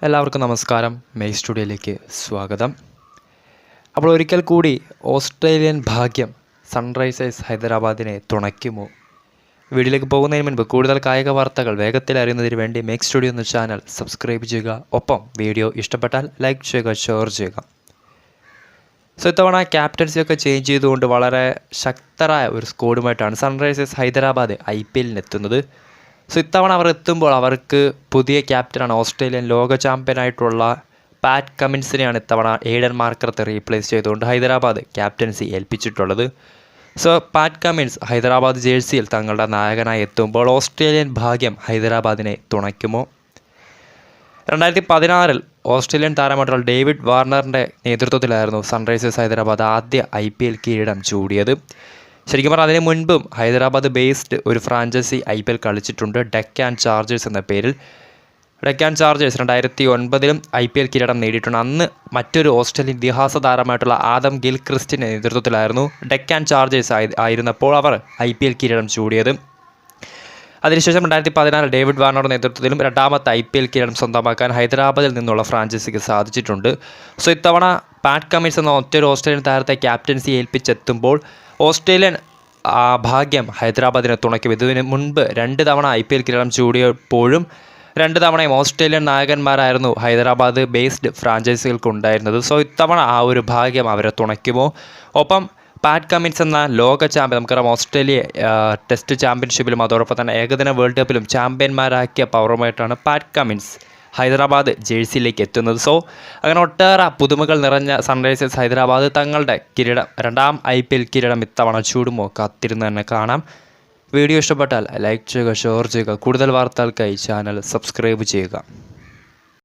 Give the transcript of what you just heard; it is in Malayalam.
എല്ലാവർക്കും നമസ്കാരം. മെയ് സ്റ്റുഡിയോയിലേക്ക് സ്വാഗതം. അപ്പോൾ ഒരിക്കൽ കൂടി ഓസ്ട്രേലിയൻ ഭാഗ്യം സൺറൈസേഴ്സ് ഹൈദരാബാദിനെ തുണയ്ക്കുമോ? വീഡിയോയിലേക്ക് പോകുന്നതിന് മുൻപ് കൂടുതൽ കായിക വാർത്തകൾ വേഗത്തിൽ അറിയുന്നതിന് വേണ്ടി മെയ് സ്റ്റുഡിയോ എന്ന ചാനൽ സബ്സ്ക്രൈബ് ചെയ്യുക. ഒപ്പം വീഡിയോ ഇഷ്ടപ്പെട്ടാൽ ലൈക്ക് ചെയ്യുക, ഷെയർ ചെയ്യുക. ഇത്തവണ ക്യാപ്റ്റൻസിയൊക്കെ ചേഞ്ച് ചെയ്തുകൊണ്ട് വളരെ ശക്തരായ ഒരു സ്ക്വാഡുമായിട്ടാണ് സൺറൈസേഴ്സ് ഹൈദരാബാദ് IPL-നെത്തുന്നത്. ഇത്തവണ അവർ എത്തുമ്പോൾ അവർക്ക് പുതിയ ക്യാപ്റ്റനാണ് ഓസ്ട്രേലിയൻ ലോക ചാമ്പ്യനായിട്ടുള്ള പാറ്റ് കമിൻസിനെയാണ് ഇത്തവണ എയ്ഡൻ മാർക്കറത്തെ റീപ്ലേസ് ചെയ്തുകൊണ്ട് ഹൈദരാബാദ് ക്യാപ്റ്റൻസി ഏൽപ്പിച്ചിട്ടുള്ളത്. പാറ്റ് കമിൻസ് ഹൈദരാബാദ് ജേഴ്സിയിൽ തങ്ങളുടെ നായകനായി എത്തുമ്പോൾ ഓസ്ട്രേലിയൻ ഭാഗ്യം ഹൈദരാബാദിനെ തുണയ്ക്കുമോ? 2016 ഓസ്ട്രേലിയൻ താരമായിട്ടുള്ള ഡേവിഡ് വാർണറിൻ്റെ നേതൃത്വത്തിലായിരുന്നു സൺറൈസേഴ്സ് ഹൈദരാബാദ് ആദ്യ IPL കിരീടം ചൂടിയത്. ശരിക്കും പറഞ്ഞാൽ അതിന് മുൻപും ഹൈദരാബാദ് ബേസ്ഡ് ഒരു ഫ്രാഞ്ചൈസി IPL കളിച്ചിട്ടുണ്ട്, ഡെക്കാൻ ചാർജേഴ്സ് എന്ന പേരിൽ. ഡെക്കാൻ ചാർജേഴ്സ് 2009 IPL കിരീടം നേടിയിട്ടുണ്ട്. അന്ന് മറ്റൊരു ഓസ്ട്രേലിയൻ ഇതിഹാസ താരമായിട്ടുള്ള ആദം ഗിൽക്രിസ്റ്റിൻ്റെ നേതൃത്വത്തിലായിരുന്നു ഡെക്കാൻ ചാർജേഴ്സ് ആയിരുന്നപ്പോൾ അവർ IPL കിരീടം ചൂടിയത്. അതിനുശേഷം 2014 ഡേവിഡ് വാർണറുടെ നേതൃത്വത്തിലും രണ്ടാമത്തെ IPL കിരീടം സ്വന്തമാക്കാൻ ഹൈദരാബാദിൽ നിന്നുള്ള ഫ്രാഞ്ചൈസിക്ക് സാധിച്ചിട്ടുണ്ട്. ഇത്തവണ പാറ്റ് കമിൻസ് എന്ന ഒറ്റൊരു ഓസ്ട്രേലിയൻ താരത്തെ ക്യാപ്റ്റൻസി ഏൽപ്പിച്ചെത്തുമ്പോൾ ഓസ്ട്രേലിയൻ ഭാഗ്യം ഹൈദരാബാദിനെ തുണയ്ക്കും. ഇതിന് മുൻപ് 2 തവണ IPL കിരീടം ചൂടിയപ്പോഴും 2 തവണയും ഓസ്ട്രേലിയൻ നായകന്മാരായിരുന്നു ഹൈദരാബാദ് ബേസ്ഡ് ഫ്രാഞ്ചൈസികൾക്കുണ്ടായിരുന്നത്. ഇത്തവണ ആ ഒരു ഭാഗ്യം അവരെ തുണയ്ക്കുമോ? ഒപ്പം പാറ്റ് കമിൻസ് എന്ന ലോക ചാമ്പ്യൻ, നമുക്കറിയാം ഓസ്ട്രേലിയ ടെസ്റ്റ് ചാമ്പ്യൻഷിപ്പിലും അതോടൊപ്പം തന്നെ ഏകദിന വേൾഡ് കപ്പിലും ചാമ്പ്യന്മാരാക്കിയ പവറുമായിട്ടാണ് പാറ്റ് കമിൻസ് ഹൈദരാബാദ് ജേഴ്സിയിലേക്ക് എത്തുന്നത്. അങ്ങനെ ഒട്ടേറെ പുതുമകൾ നിറഞ്ഞ സൺറൈസേഴ്സ് ഹൈദരാബാദ് തങ്ങളുടെ രണ്ടാം IPL കിരീടം ഇത്തവണ ചൂടുമോ? കാത്തിരുന്ന് തന്നെ കാണാം. വീഡിയോ ഇഷ്ടപ്പെട്ടാൽ ലൈക്ക് ചെയ്യുക, ഷെയർ ചെയ്യുക. കൂടുതൽ വാർത്തകൾക്കായി ചാനൽ സബ്സ്ക്രൈബ് ചെയ്യുക.